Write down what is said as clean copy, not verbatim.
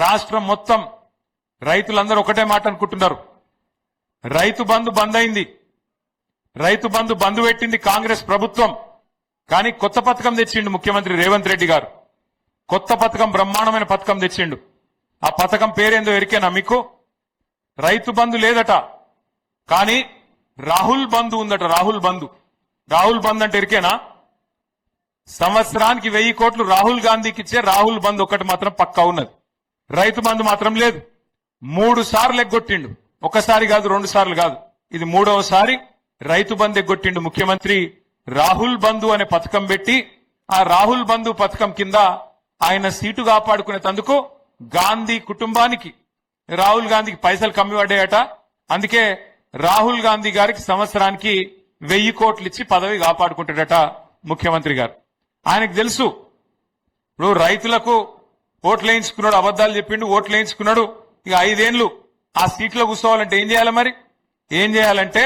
రాష్ట్రం మొత్తం రైతులందరూ ఒకటే మాట అనుకుంటున్నారు. రైతు బంధు బంద్ అయింది, రైతు బంధు బంద్ పెట్టింది కాంగ్రెస్ ప్రభుత్వం. కానీ కొత్త పథకం తెచ్చిండు ముఖ్యమంత్రి రేవంత్ రెడ్డి గారు. కొత్త పథకం, బ్రహ్మాండమైన పథకం తెచ్చిండు. ఆ పథకం పేరేందో ఎరికేనా మీకు? రైతు బంధు లేదట, కానీ రాహుల్ బంధు ఉందట. రాహుల్ బంధు. రాహుల్ బంధు అంటే ఎరికేనా? సంవత్సరానికి 1000 కోట్లు రాహుల్ గాంధీకి ఇచ్చే రాహుల్ బంధు ఒకటి మాత్రం పక్కా ఉన్నది. రైతు బంధు మాత్రం లేదు. 3 సార్లు ఎగ్గొట్టిండు. ఒకసారి కాదు, 2 సార్లు కాదు, ఇది 3వసారి రైతు బంధు ఎగ్గొట్టిండు ముఖ్యమంత్రి. రాహుల్ బంధు అనే పథకం పెట్టి ఆ రాహుల్ బంధు పథకం కింద ఆయన సీటు కాపాడుకునేందుకు గాంధీ కుటుంబానికి, రాహుల్ గాంధీకి పైసలు కమ్మి పడ్డాయట. అందుకే రాహుల్ గాంధీ గారికి సంవత్సరానికి 1000 కోట్లు ఇచ్చి పదవి కాపాడుకుంటాడట ముఖ్యమంత్రి గారు. ఆయనకు తెలుసు, ఇప్పుడు రైతులకు ఓట్లు వేయించుకున్నాడు, అబద్దాలు చెప్పిండు, ఓట్లు వేయించుకున్నాడు. ఇక 5 ఏళ్లు ఆ సీట్లో కూర్చోవాలంటే ఏం చేయాలి? మరి ఏం చేయాలంటే